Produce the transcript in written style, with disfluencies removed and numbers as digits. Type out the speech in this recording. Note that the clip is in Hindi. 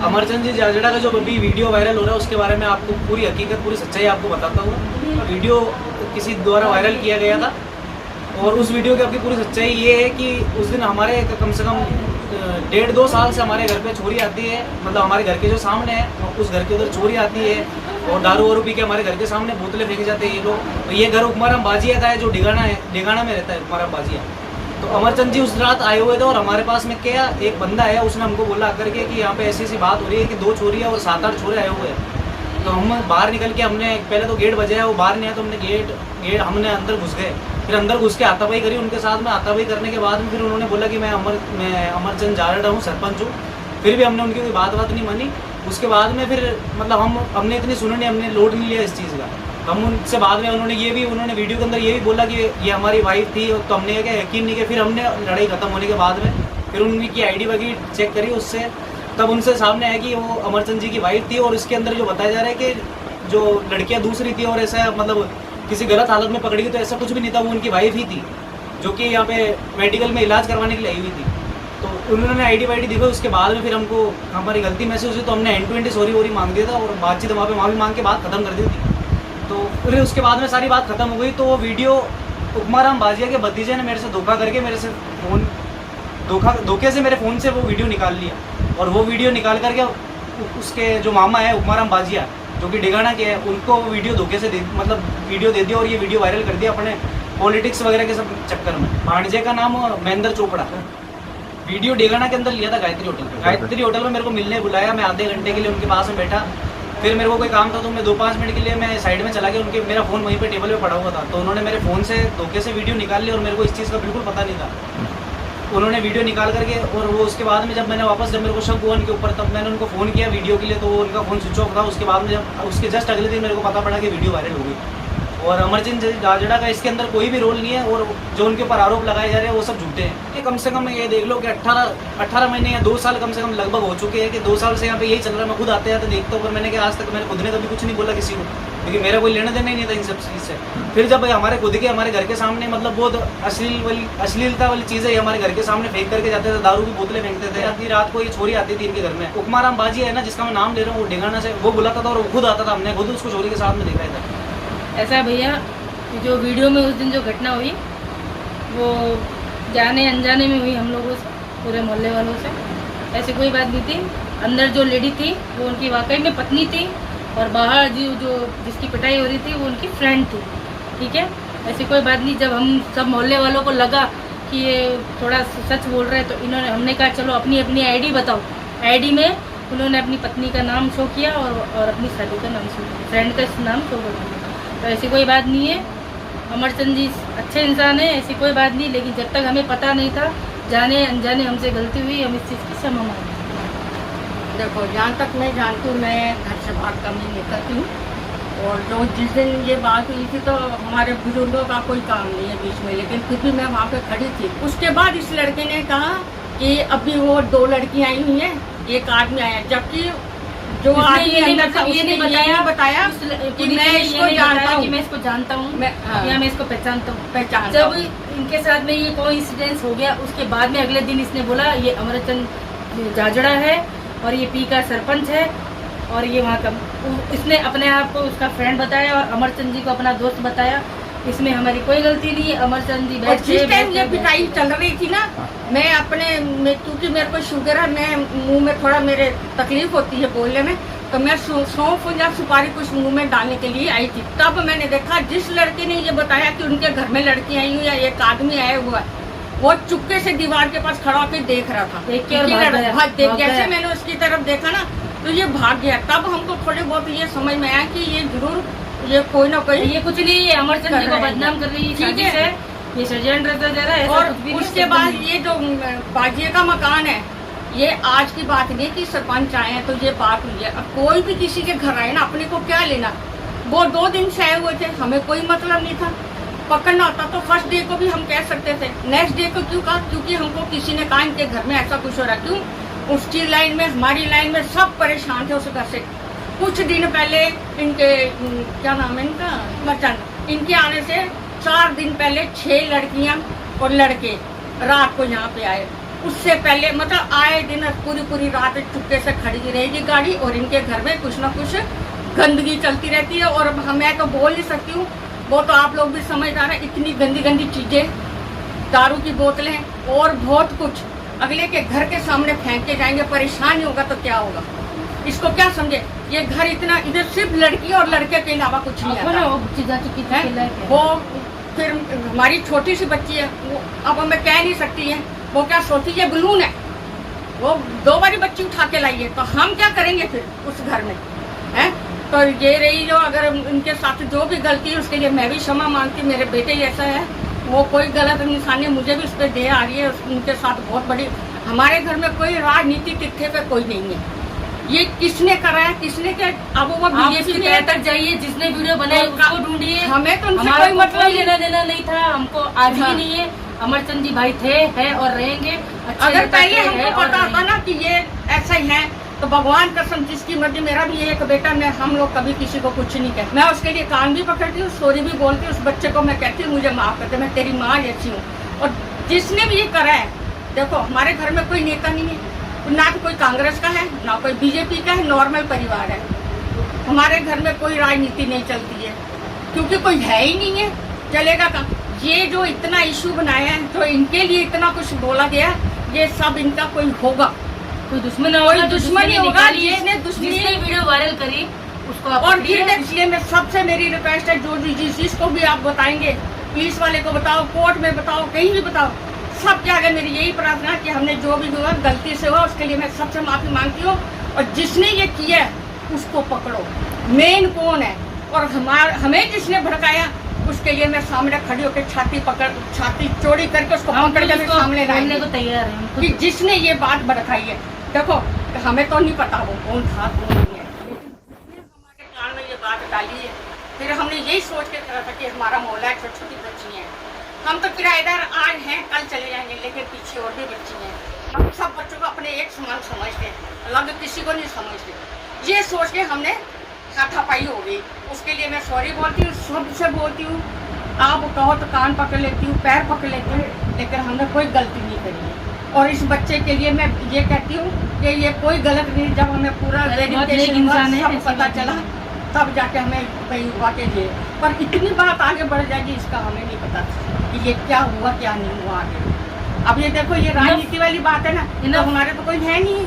अमरचंद जी जाजड़ा का जो अभी वीडियो वायरल हो रहा है उसके बारे में आपको पूरी हकीकत पूरी सच्चाई आपको बताता हूँ। वीडियो किसी द्वारा वायरल किया गया था और उस वीडियो की आपकी पूरी सच्चाई ये है कि उस दिन हमारे कम से कम 1.5-2 साल से हमारे घर पे चोरी आती है। मतलब हमारे घर के जो सामने है उस घर के उधर चोरी आती है और दारू वारू पी के हमारे घर के सामने बोतलें फेंके जाते हैं ये लोग। तो ये घर उकमाराम बाजिया का है जो ढिगाना में रहता है उकमाराम बाजिया। तो अमरचंद जी उस रात आए हुए थे और हमारे पास में क्या एक बंदा है उसने हमको बोला करके कि यहाँ पे ऐसी ऐसी बात हो रही है कि 2 चोरी है और 7-8 चोरे आए हुए हैं। तो हम बाहर निकल के हमने पहले तो गेट बजाया, वो बाहर नहीं आया तो हमने गेट हमने अंदर घुस गए। फिर अंदर घुस के हाथापाई करी उनके साथ में। हाथापाई करने के बाद में फिर उन्होंने बोला कि मैं अमरचंद जाजड़ा हूँ, सरपंच हूँ। फिर भी हमने उनकी कोई बात नहीं मानी। उसके बाद में फिर मतलब हमने इतनी सुनी नहीं, हमने लोड नहीं लिया इस चीज़ का। हम उनसे बाद में उन्होंने वीडियो के अंदर ये भी बोला कि ये हमारी वाइफ थी। तो हमने क्या यकीन नहीं किया। फिर हमने लड़ाई खत्म होने के बाद में फिर उनकी आईडी वगैरह चेक करी उससे, तब उनसे सामने आया कि वो अमरचंद जी की वाइफ थी। और इसके अंदर जो बताया जा रहा है कि जो लड़कियां दूसरी थी और ऐसा मतलब किसी गलत हालत में पकड़ी गई, तो ऐसा कुछ भी नहीं था। वो उनकी वाइफ ही थी जो कि यहाँ पे मेडिकल में इलाज करवाने के लिए आई हुई थी। तो उन्होंने आईडी वाईडी दिखा। उसके बाद में फिर हमको हमारी गलती महसूस हुई तो हमने एंड-टू-एंड सॉरी मांग दिया था और बातचीत वहाँ पे माफ़ी मांग के बात खत्म कर दी थी। तो फिर उसके बाद में सारी बात खत्म हो गई। तो वो वीडियो उकमाराम बाजिया के भतीजे ने मेरे से धोखा करके मेरे से धोखे से मेरे फ़ोन से वो वीडियो निकाल लिया। और वो वीडियो निकाल करके उसके जो मामा है उकमाराम बाजिया जो कि ढिगाना के है, उनको वीडियो धोखे से वीडियो दे दिया और ये वीडियो वायरल कर दिया अपने पॉलिटिक्स वगैरह के सब चक्कर में। भांजे का नाम महेंद्र चोपड़ा। वीडियो ढिगाना के अंदर लिया था गायत्री होटल में। गायत्री होटल में मेरे को मिलने बुलाया। मैं आधे घंटे के लिए उनके पास में बैठा। फिर मेरे को कोई काम था तो मैं 2-5 मिनट के लिए मैं साइड में चला गया। मेरा फ़ोन वहीं पे टेबल पे पड़ा हुआ था। तो उन्होंने मेरे फ़ोन से धोखे से वीडियो निकाल ली और मेरे को इस चीज़ का बिल्कुल पता नहीं था। उन्होंने वीडियो निकाल करके और वो उसके बाद में जब मेरे को शक हुआ उनके ऊपर, तब मैंने उनको फ़ोन किया वीडियो के लिए। तो उनका फ़ोन स्विच ऑफ था। उसके बाद में जब उसके जस्ट अगले दिन मेरे को पता पड़ा कि वीडियो वायरल हो गई। और अमरचंद जाजड़ा का इसके अंदर कोई भी रोल नहीं है और जो उनके ऊपर आरोप लगाए जा रहे हैं वो सब झूठे हैं। ये कम से कम ये देख लो कि 18 महीने या 2 साल कम से कम लगभग हो चुके हैं कि 2 साल से यहाँ पे यही चल रहा है। मैं खुद आते देखता हूँ पर मैंने आज तक मैंने खुद ने कभी कुछ नहीं बोला किसी को, क्योंकि मेरा कोई लेना देना ही नहीं था इन सब चीज़ से। फिर जब हमारे घर के सामने मतलब बहुत अश्लीलता वाली चीज़ें हमारे घर के सामने फेंक करके जाते थे, दारू की बोतलें फेंकते थे। आधी रात को ये चोरी आती थी इनके घर में। उकमाराम बाजी है ना जिसका मैं नाम ले रहा हूँ, वो ढिगाना से वो बुलाता था और वो खुद आता था। हमने खुद उसको चोरी के साथ में देखा था। ऐसा भैया जो वीडियो में उस दिन जो घटना हुई वो जाने अनजाने में हुई हम लोगों से, पूरे मोहल्ले वालों से। ऐसी कोई बात नहीं थी। अंदर जो लेडी थी वो उनकी वाकई में पत्नी थी और बाहर जो जिसकी पिटाई हो रही थी वो उनकी फ्रेंड थी। ठीक है, ऐसी कोई बात नहीं। जब हम सब मोहल्ले वालों को लगा कि ये थोड़ा सच बोल रहे हैं तो हमने कहा चलो अपनी आईडी बताओ। आईडी में उन्होंने अपनी पत्नी का नाम शो किया और अपनी शादी का नाम शो किया, फ्रेंड का नाम शो कर दिया। तो ऐसी कोई बात नहीं है। अमरचंद जी अच्छे इंसान है, ऐसी कोई बात नहीं। लेकिन जब तक हमें पता नहीं था, जाने अनजाने हमसे गलती हुई, हम इस चीज़ की क्षमा मांगते हैं। देखो जहाँ तक मैं जानती हूँ मैं घर से बाहर कम नहीं निकलती हूँ। और जो जिस दिन ये बात हुई थी तो हमारे बुजुर्गों का कोई काम नहीं है बीच में, लेकिन फिर भी मैं वहाँ पे खड़ी थी। उसके बाद इस लड़के ने कहा कि अभी वो 2 लड़कियाँ आई हुई हैं, एक आदमी आया, जबकि जो आदमी अंदर था उसने ये बताया कि मैं इसको जानता हूँ, मैं इसको जानता हूँ या मैं इसको पहचानता हूँ। जब इनके साथ में ये कोइंसिडेंस हो गया उसके बाद में अगले दिन इसने बोला ये अमरचंद जाजड़ा है और ये पी का सरपंच है और ये वहाँ का। इसने अपने आप को उसका फ्रेंड बताया और अमरचंद जी को अपना दोस्त बताया। इसमें हमारी कोई गलती नहीं है। अमरचंद जी जिस टाइम ये पिटाई चल रही थी ना, मैं क्योंकि मेरे को शुगर है, मैं मुंह में थोड़ा मेरे तकलीफ होती है बोलने में, तो मैं सौंफ या सुपारी कुछ मुंह में डालने के लिए आई थी। तब मैंने देखा जिस लड़के ने ये बताया कि उनके घर में लड़की आई हुई है, एक आदमी आया हुआ है, वो चुपके से दीवार के पास खड़ा होकर देख रहा था। जैसे मैंने उसकी तरफ देखा ना तो ये भाग गया। तब हमको थोड़े बहुत ये समझ में आया कि ये जरूर ये कोई ना कोई, ये कुछ नहीं है, अमरचंद जी को बदनाम कर रही है, ठीक है, ये षड्यंत्र रहता जा रहा है। और उसके बाद ये जो बाजिए का मकान है, ये आज की बात नहीं कि सरपंच आए हैं तो ये बात हुई है। अब कोई भी किसी के घर आए ना, अपने को क्या लेना। वो 2 दिन से आए हुए थे, हमें कोई मतलब नहीं था। पकड़ना होता तो फर्स्ट डे को भी हम कह सकते थे, नेक्स्ट डे को क्यों कहा, क्योंकि हमको किसी ने कहा इनके घर में ऐसा कुछ हो रहा। क्यों? उसकी लाइन में हमारी लाइन में सब परेशान थे उस घर से। कुछ दिन पहले इनके क्या नाम है इनका, मचन, इनके आने से 4 दिन पहले 6 लड़कियां और लड़के रात को यहाँ पे आए। उससे पहले मतलब आए दिन पूरी पूरी रात चुपके से खड़ी रहेगी गाड़ी, और इनके घर में कुछ ना कुछ गंदगी चलती रहती है। और मैं तो बोल नहीं सकती हूँ, वो तो आप लोग भी समझदार हैं, इतनी गंदी गंदी चीजें, दारू की बोतलें और बहुत कुछ अगले के घर के सामने फेंक के जाएंगे। परेशान नहीं होगा तो क्या होगा, इसको क्या समझे। ये घर इतना, इधर सिर्फ लड़की और लड़के के अलावा कुछ नहीं आता है। वो फिर हमारी छोटी सी बच्ची है, वो अब मैं कह नहीं सकती है, वो क्या सोचती है बलून है, वो 2 बारी बच्ची उठा के लाई है, तो हम क्या करेंगे फिर उस घर में है। तो ये रही जो, अगर उनके साथ जो भी गलती है उसके लिए मैं भी क्षमा मांगती। मेरे बेटे जैसा है, वो कोई गलत निशानी मुझे भी उस पर दे आ रही है, उनके साथ बहुत बड़ी। हमारे घर में कोई राजनीति तिथे पे कोई नहीं है। ये किसने करा है, किसने क्या, अब वो बीजेपी की तरह तक जाइए, जिसने वीडियो बनाई उसको ढूंढिए। हमें तो उनसे कोई मतलब लेना देना नहीं था, हमको आज भी नहीं है। अमरचंद जी भाई थे, है और रहेंगे। अगर पहले हमको पता होता ना कि ये ऐसा ही है, तो भगवान कसम जिसकी मर्जी, मेरा भी एक बेटा, मैं हम लोग कभी किसी को कुछ नहीं कहते। मैं उसके लिए कान भी पकड़ती हूँ, सॉरी भी बोलती हूँ, उस बच्चे को मैं कहती हूँ मुझे माफ कर दे, मैं तेरी माँ जैसी हूँ। और जिसने भी ये करा है, देखो हमारे घर में कोई नेता नहीं है, ना तो कोई कांग्रेस का है, ना कोई बीजेपी का है, नॉर्मल परिवार है। हमारे घर में कोई राजनीति नहीं चलती है, क्योंकि कोई है ही नहीं है, चलेगा कहाँ। ये जो इतना इशू बनाया है, जो इनके लिए इतना कुछ बोला गया, ये सब इनका कोई होगा, कोई दुश्मन होगा, कोई दुश्मन ही होगा, जिसने वीडियो वायरल करी उसको। और फिर इसलिए मैं सबसे मेरी रिक्वेस्ट है, जो जिस चीज को भी आप बताएंगे, पुलिस वाले को बताओ, कोर्ट में बताओ, कहीं भी बताओ, सबके आगे मेरी यही प्रार्थना है कि हमने जो भी हुआ गलती से हुआ, उसके लिए मैं सबसे माफी मांगती हूँ। और जिसने ये किया उसको पकड़ो, मेन कौन है, और हमें जिसने भड़काया उसके लिए मैं सामने खड़ी होकर छाती चौड़ी करके उसको पकड़ के सामने लाने को तैयार है, कि जिसने ये बात भड़काई है। देखो हमें तो नहीं पता वो कौन था कौन नहीं है, हमारे कान में ये बात डाली है। फिर हमने यही सोच के करा था कि हमारा मोहल्ला है, छोटी छोटी बच्ची है, हम तो किराएदार आज हैं कल चले जाएंगे, लेकिन पीछे और भी बच्ची हैं। हम सब बच्चों को अपने एक समान समझते हैं, अलग किसी को नहीं समझते। ये सोच के हमने हाथापाई हो गई, उसके लिए मैं सॉरी बोलती हूँ, सबसे बोलती हूँ। आप कहो तो कान पकड़ लेती हूँ, पैर पकड़ लेती हूँ, लेकिन हमने कोई गलती नहीं करी है। और इस बच्चे के लिए मैं ये कहती हूँ कि ये कोई गलत नहीं, जब हमें पूरा सब पता चला तब जाके हमें कहीं हुआ के लिए, पर इतनी बात आगे बढ़ जाएगी इसका हमें नहीं पता कि ये क्या हुआ क्या नहीं हुआ आगे। अब ये देखो, ये राजनीति वाली बात है ना, तो हमारे तो कोई है नहीं।